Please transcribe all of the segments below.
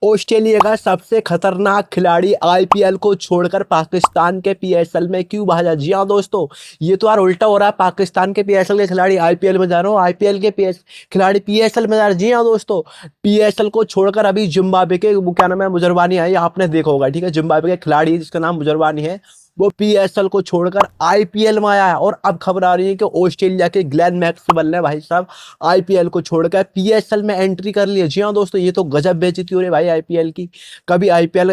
Australia का सबसे खतरनाक खिलाड़ी आईपीएल को छोड़कर पाकिस्तान के पीएसएल में क्यों भागा। जी हाँ दोस्तों, ये तो यार उल्टा हो रहा है। पाकिस्तान के पीएसएल के खिलाड़ी आईपीएल में जा रहे हो, आईपीएल के पीएस खिलाड़ी पीएसएल में जा रहे हैं। जी हाँ दोस्तों, पीएसएल को छोड़कर अभी जिम्बाब्वे के वो क्या नाम है, मुजरवानी आई, आपने देखा होगा। ठीक है, जिम्बाब्वे के खिलाड़ी जिसका नाम मुजरवानी है, वो पीएसएल को छोड़कर आईपीएल में आया है। और अब खबर आ रही है कि ऑस्ट्रेलिया के ग्लेन मैक्सवेल ने भाई साहब आईपीएल को छोड़कर पीएसएल में एंट्री कर ली है। जी हाँ दोस्तों, ये तो गजब बेइज्जती हो रही है भाई आईपीएल की। कभी आईपीएल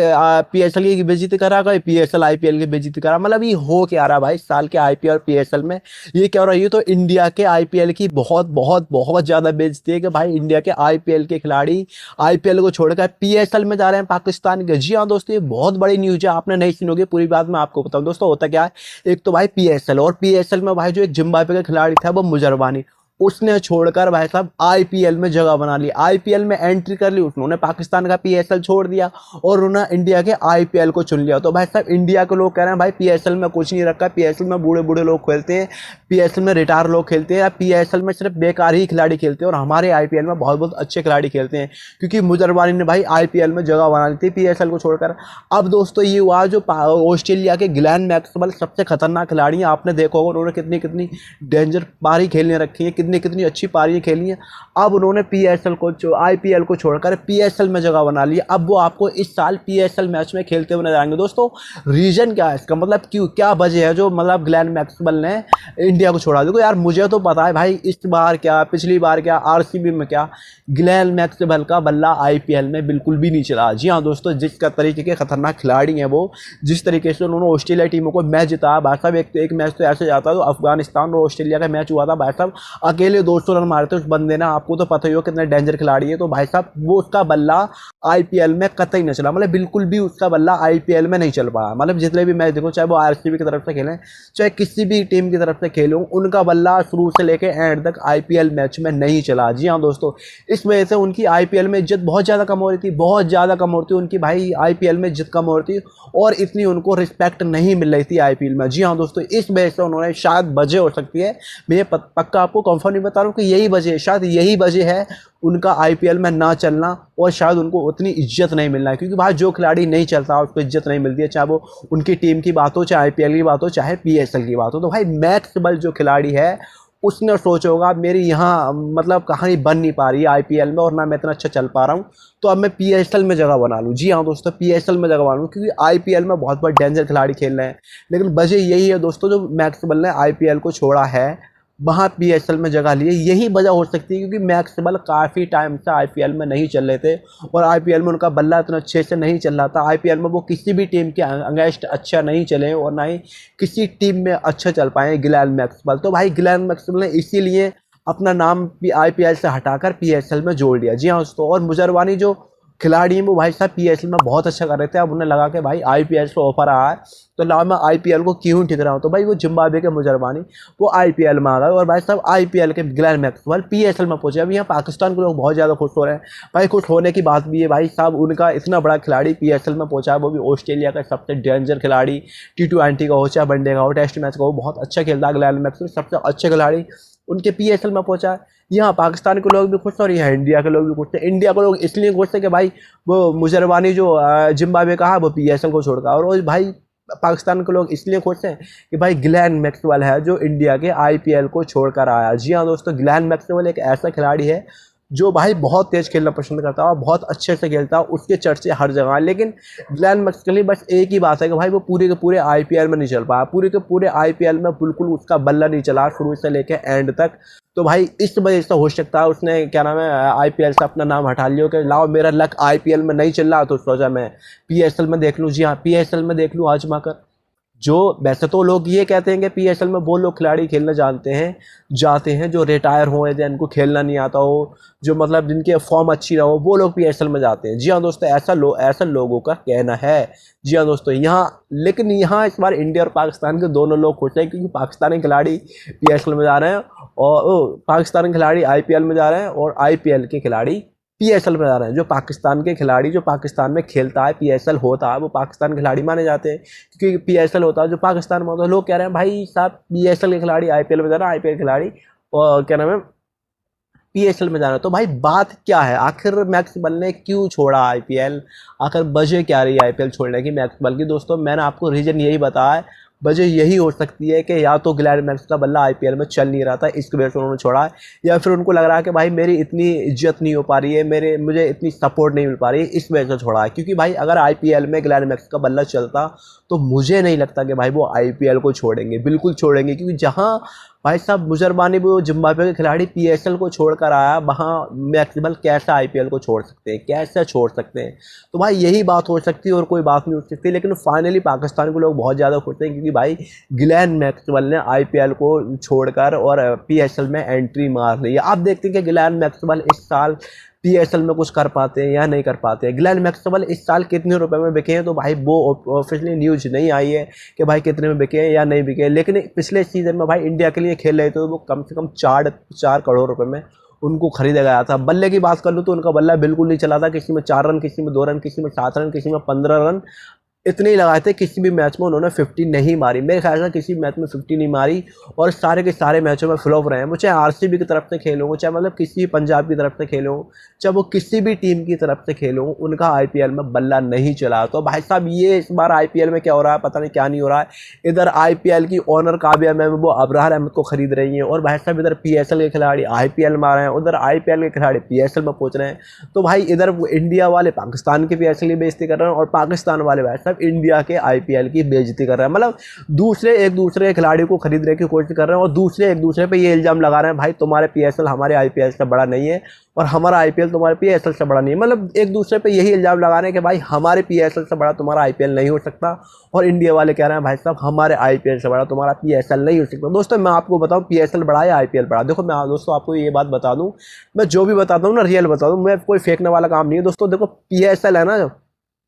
पीएसएल की बेइज्जती करा, कभी पीएसएल आईपीएल की बेइज्जती करा। मतलब ये हो क्या रहा भाई साल के आईपीएल और पीएसएल में, ये क्या हो रहा है। ये तो इंडिया के आईपीएल की बहुत बहुत बहुत ज्यादा बेइज्जती है कि भाई इंडिया के आईपीएल के खिलाड़ी आईपीएल को छोड़कर पीएसएल में जा रहे हैं पाकिस्तान के। जी हाँ दोस्तों, ये बहुत बड़ी न्यूज है, आपने नहीं सुनोगे, पूरी बात मैं आपको बताऊं दोस्तों। होता क्या है, एक तो भाई पीएसएल, और पीएसएल में भाई जो एक जिम्बाब्वे का खिलाड़ी था वो मुजरवानी, उसने छोड़कर भाई साहब आईपीएल में जगह बना ली, आईपीएल में एंट्री कर ली। उन्होंने पाकिस्तान का पीएसएल छोड़ दिया और उन्होंने इंडिया के आईपीएल को चुन लिया। तो भाई साहब इंडिया के लोग कह रहे हैं भाई पीएसएल में कुछ नहीं रखा, पीएसएल में बूढ़े बूढ़े लोग खेलते हैं, पीएसएल में रिटायर लोग खेलते हैं, या पीएसएल में सिर्फ बेकार ही खिलाड़ी खेलते हैं, और हमारे आईपीएल में बहुत बहुत अच्छे खिलाड़ी खेलते हैं। क्योंकि मुजरवानी ने भाई आईपीएल में जगह बना ली थी पीएसएल को छोड़कर। अब दोस्तों ये हुआ, जो ऑस्ट्रेलिया के ग्लेन मैक्सवेल सबसे खतरनाक खिलाड़ी हैं, आपने देखा होगा उन्होंने कितनी कितनी डेंजर पारी खेलने रखी है, कितनी कितनी अच्छी पारी खेली है। अब उन्होंने पीएसएल को आईपीएल को छोड़कर पीएसएल में जगह बना ली। अब वो आपको इस साल पीएसएल मैच में खेलते हुए नजर आएंगे। दोस्तों रीजन क्या है इसका, मतलब क्यों, क्या वजह है जो मतलब ग्लेन मैक्सवेल ने इंडिया को छोड़ा। देखो यार, मुझे तो पता है भाई, इस बार क्या, पिछली बार क्या, आरसीबी में क्या, ग्लेन मैक्सवेल का बल्ला आईपीएल में बिल्कुल भी नहीं चला। जी हाँ दोस्तों, जिस तरीके के खतरनाक खिलाड़ी हैं वो, जिस तरीके से उन्होंने ऑस्ट्रेलिया टीमों को मैच जिताया भाई साहब, एक मैच तो ऐसे जाता तो अफगानिस्तान और ऑस्ट्रेलिया का मैच हुआ था भाई साहब, अकेले 200 रन मारे थे उस बंदे ने। आपको तो पता ही हो कितने डेंजर खिलाड़ी है। तो भाई साहब वो उसका बल्ला आईपीएल में कतई नहीं चला, मतलब बिल्कुल भी उसका बल्ला आईपीएल में नहीं चल पाया। मतलब जितने भी मैच देखो, चाहे वो आरसीबी की तरफ से खेलें, चाहे किसी भी टीम की तरफ से खेलों, उनका बल्ला शुरू से लेकर एंड तक आईपीएल मैच में नहीं चला। जी हाँ दोस्तों, इस वजह से उनकी आईपीएल में इज्जत बहुत ज़्यादा कम हो रही थी, बहुत ज़्यादा कम हो रही थी उनकी भाई आईपीएल में इज्जत कम हो रही थी, और इतनी उनको रिस्पेक्ट नहीं मिल रही थी आईपीएल में। जी हाँ दोस्तों, इस वजह से उन्होंने, शायद वजह हो सकती है, मैं पक्का आपको कंफर्म नहीं बता रहा हूँ कि यही वजह है, शायद यही वजह है उनका आईपीएल में ना चलना, और शायद उनको उतनी इज्जत नहीं मिलना है। क्योंकि भाई जो खिलाड़ी नहीं चलता उसको इज्जत नहीं मिलती है, चाहे वो उनकी टीम की बात हो, चाहे आईपीएल की बात हो, चाहे पीएसएल की बात हो। तो भाई मैक्सवेल जो खिलाड़ी है, उसने सोचा होगा मेरी यहाँ मतलब कहानी बन नहीं पा रही है आईपीएल में, और ना मैं इतना अच्छा चल पा रहा हूँ, तो अब मैं पीएसएल में जगह बना लूँ। जी हाँ दोस्तों, पीएसएल में जगह बना लूँ, क्योंकि आईपीएल में बहुत बहुत डेंजर खिलाड़ी खेल रहे हैं। लेकिन वजह यही है दोस्तों, जो मैक्सवेल ने आईपीएल को छोड़ा है, वहाँ पीएसएल में जगह लिए, यही वजह हो सकती है। क्योंकि मैक्सवेल काफ़ी टाइम से आईपीएल में नहीं चल रहे थे, और आईपीएल में उनका बल्ला इतना अच्छे से नहीं चल रहा था। आईपीएल में वो किसी भी टीम के अगेंस्ट अच्छा नहीं चले, और ना ही किसी टीम में अच्छा चल पाए ग्लेन मैक्सवेल। तो भाई ग्लेन मैक्सवेल ने इसीलिए अपना नाम आईपीएल से हटाकर पीएसएल में जोड़ दिया। जी हाँ दोस्तों, और मुजरवानी जो खिलाड़ी हैं वो भाई साहब पीएसएल में बहुत अच्छा कर रहे थे। अब उन्हें लगा कि भाई आईपीएल से ऑफर आया है, तो लाओ मैं आईपीएल को क्यों ठिक रहा हूँ। तो भाई वो जिम्बाब्वे के मुजरवानी वो आईपीएल में आ गए, और भाई साहब आईपीएल के ग्लेन मैक्सवेल पीएसएल में पहुंचे। अब यहाँ पाकिस्तान के लोग बहुत ज़्यादा खुश हो रहे हैं भाई। खुश होने की बात भी है भाई साहब, उनका इतना बड़ा खिलाड़ी पीएसएल में पहुंचा है, वो भी ऑस्ट्रेलिया का सबसे डेंजर खिलाड़ी। T20 का हो, चाहे वनडे का हो, टेस्ट मैच का हो, बहुत अच्छा खेलता है ग्लेन मैक्सवेल, सबसे अच्छे खिलाड़ी उनके पीएसएल में पहुंचा है। यहाँ पाकिस्तान के लोग भी खुश हैं, और यहाँ इंडिया के लोग भी खुश हैं। इंडिया के लोग इसलिए खुश हैं कि भाई वो मुजरवानी जो जिम्बाब्वे का है वो पीएसएल को छोड़कर, और भाई पाकिस्तान के लोग इसलिए खुश हैं कि भाई ग्लेन मैक्सवेल है जो इंडिया के आईपीएल को छोड़कर आया। जी हाँ दोस्तों, ग्लेन मैक्सवेल एक ऐसा खिलाड़ी है जो भाई बहुत तेज खेलना पसंद करता है और बहुत अच्छे से खेलता है, उसके चर्चे हर जगह हैं। लेकिन ग्लेन मैक्सवेल बस एक ही बात है कि भाई वो पूरे के पूरे आईपीएल में नहीं चल पाया, पूरे के पूरे आईपीएल में बिल्कुल उसका बल्ला नहीं चला शुरू से लेकर एंड तक। तो भाई इस वजह से हो सकता है उसने क्या नाम है आईपीएल से अपना नाम हटा लिया कि लाओ मेरा लक आईपीएल में नहीं चल रहा, तो सोचा मैं पीएसएल में देख लूँ। जी हाँ, पीएसएल में देख लूँ आजमा कर। जो वैसे तो लोग ये कहते हैं कि पीएसएल में वो लोग खिलाड़ी खेलना जानते हैं जाते हैं जो रिटायर हो, या जिनको खेलना नहीं आता हो, जो मतलब जिनके फॉर्म अच्छी ना हो, वो लोग पीएसएल में जाते हैं। जी हाँ दोस्तों, ऐसा लोगों का कहना है। जी हाँ दोस्तों, यहाँ लेकिन यहाँ इस बार इंडिया और पाकिस्तान के दोनों लोग खुश हैं, क्योंकि पाकिस्तानी खिलाड़ी पीएसएल में जा रहे हैं, और पाकिस्तानी खिलाड़ी आईपीएल में जा रहे हैं, और आईपीएल के खिलाड़ी पीएसएल में जा रहे हैं। जो पाकिस्तान के खिलाड़ी जो पाकिस्तान में खेलता है, पीएसएल होता है, वो पाकिस्तान के खिलाड़ी माने जाते हैं, क्योंकि पीएसएल होता है जो पाकिस्तान में होता है। लोग कह रहे हैं भाई साहब पीएसएल के खिलाड़ी आईपीएल में जा रहे हैं, आईपीएल खिलाड़ी और क्या नाम है पीएसएल में जाना। तो भाई बात क्या है, आखिर मैक्सवेल ने क्यों छोड़ा आईपीएल, आखिर वजह क्या रही आईपीएल छोड़ने की मैक्सवेल की। दोस्तों मैंने आपको रीज़न यही बताया है, वजह यही हो सकती है कि या तो ग्लैन मैक्स का बल्ला आईपीएल में चल नहीं रहा था, इसकी वजह से उन्होंने छोड़ा है, या फिर उनको लग रहा है कि भाई मेरी इतनी इज्जत नहीं हो पा रही है, मुझे इतनी सपोर्ट नहीं मिल पा रही है, इस वजह से छोड़ा है। क्योंकि भाई अगर आईपीएल में ग्लैन मैक्स का बल्ला चलता तो मुझे नहीं लगता कि भाई वो आईपीएल को छोड़ेंगे, बिल्कुल छोड़ेंगे। क्योंकि जहाँ भाई साहब मुजरबानी वो जिम्बाब्वे के खिलाड़ी पीएसएल को छोड़कर आया, वहाँ मैक्सवेल कैसे आईपीएल को छोड़ सकते हैं, कैसे छोड़ सकते हैं। तो भाई यही बात हो सकती है और कोई बात नहीं हो सकती। लेकिन फाइनली पाकिस्तान के लोग बहुत ज़्यादा खुश हैं, क्योंकि भाई ग्लेन मैक्सवेल ने आईपीएल को छोड़कर और पीएसएल में एंट्री मार ली है। आप देखते हैं कि ग्लेन मैक्सवेल इस साल पीएसएल में कुछ कर पाते हैं या नहीं कर पाते हैं। ग्लेन मैक्सवेल इस साल कितने रुपए में बिके हैं, तो भाई वो ऑफिशियली न्यूज़ नहीं आई है कि भाई कितने में बिके हैं या नहीं बिके। लेकिन पिछले सीजन में भाई इंडिया के लिए खेल रहे थे तो वो कम से कम 4 करोड़ रुपए में उनको खरीदा गया था। बल्ले की बात कर लूँ तो उनका बल्ला बिल्कुल नहीं चला था, किसी में 4 रन, किसी में 2 रन, किसी में 7 रन, किसी में 15 रन, इतने ही लगाए थे। किसी भी मैच में उन्होंने 50 नहीं मारी, मेरे ख्याल से किसी मैच में 50 नहीं मारी, और सारे के सारे मैचों में फ्लॉप रहे हैं। वो चाहे आरसीबी की तरफ से खेलो, चाहे मतलब किसी पंजाब की तरफ से खेलो, चाहे वो किसी भी टीम की तरफ से खेलो, उनका आईपीएल में बल्ला नहीं चला। तो भाई साहब ये इस बार आईपीएल में क्या हो रहा है, पता नहीं क्या नहीं हो रहा है। इधर आईपीएल की ओनर काबिया महबूब वो अबरार अहमद को खरीद रही हैं, और भाई साहब इधर पीएसएल के खिलाड़ी आईपीएल में आ रहे हैं, उधर आईपीएल के खिलाड़ी पीएसएल में पहुंच रहे हैं। तो भाई इधर इंडिया वाले पाकिस्तान के पीएसएल की बेइज्जती कर रहे हैं, और पाकिस्तान वाले भाई साहब इंडिया के आईपीएल की बेइज्जती कर रहे हैं। मतलब दूसरे एक दूसरे खिलाड़ी को खरीदने की कोशिश कर रहे हैं, और दूसरे एक दूसरे पे ये इल्जाम लगा रहे हैं भाई तुम्हारे पीएसएल हमारे आईपीएल से बड़ा नहीं है, और हमारा आईपीएल तुम्हारे पीएसएल से बड़ा नहीं है। मतलब एक दूसरे पे यही इल्जाम लगा रहे हैं कि भाई हमारे पीएसएल से बड़ा तुम्हारा आईपीएल नहीं हो सकता, और इंडिया वाले कह रहे हैं भाई साहब हमारे आईपीएल से बड़ा तुम्हारा पीएसएल नहीं हो सकता। दोस्तों मैं आपको बताऊं पीएसएल बड़ा है आईपीएल बड़ा। देखो मैं दोस्तों आपको ये बात बता दूं, मैं जो भी बताता हूँ ना रियल बता दूं, मैं कोई फेंकने वाला काम नहीं है। दोस्तों देखो पीएसएल है ना,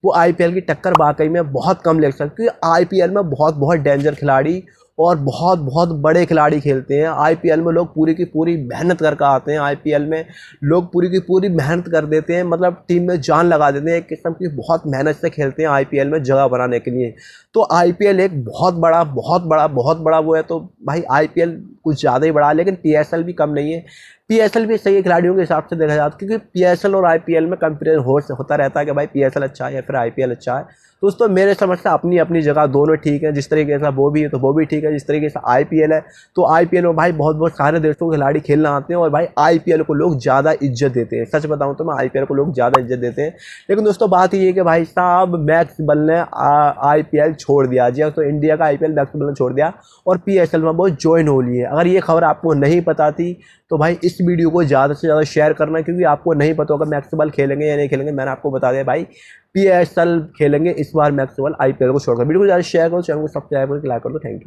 वो आईपीएल की टक्कर वाकई में बहुत कम ले सकते हैं, क्योंकि आईपीएल में बहुत बहुत डेंजर खिलाड़ी और बहुत बहुत बड़े खिलाड़ी खेलते हैं। आईपीएल में लोग पूरी की पूरी मेहनत करके आते हैं, आईपीएल में लोग पूरी की पूरी मेहनत कर देते हैं, मतलब टीम में जान लगा देते हैं, एक किस्म की बहुत मेहनत से खेलते हैं आईपीएल में जगह बनाने के लिए। तो आईपीएल एक बहुत बड़ा वो है। तो भाई आईपीएल कुछ ज़्यादा ही बड़ा है, लेकिन पीएसएल भी कम नहीं है। पीएसएल भी सही है खिलाड़ियों के हिसाब से देखा जाए, क्योंकि पीएसएल और आईपीएल में कंपेरिजन होता रहता है कि भाई पीएसएल अच्छा है या फिर आईपीएल अच्छा है। दोस्तों मेरे समझ से अपनी अपनी जगह दोनों ठीक है, जिस तरीके से वो भी है तो वो भी ठीक है, जिस तरीके से आईपीएल है तो आईपीएल में भाई बहुत बहुत सारे देशों के खिलाड़ी खेलना आते हैं, और भाई आईपीएल को लोग ज़्यादा इज्जत देते हैं। सच बताऊं तो मैं आईपीएल को लोग ज़्यादा इज्जत देते हैं। लेकिन दोस्तों बात ये है कि भाई साहब मैक्सवेल ने आईपीएल छोड़ दिया, जी तो इंडिया का आईपीएल मैक्सवेल ने छोड़ दिया, और पीएसएल में वो ज्वाइन हो लिए। अगर ये खबर आपको नहीं पता थी तो भाई इस वीडियो को ज़्यादा से ज़्यादा शेयर करना, क्योंकि आपको नहीं पता होगा मैक्सवेल खेलेंगे या नहीं खेलेंगे। मैंने आपको बता दिया भाई पीएसएल खेलेंगे इस बार मैक्सवेल आईपीएल को छोड़कर। वीडियो को ज़्यादा शेयर करो, चैनल को सब्सक्राइब करके लाइक कर दो। Thank you.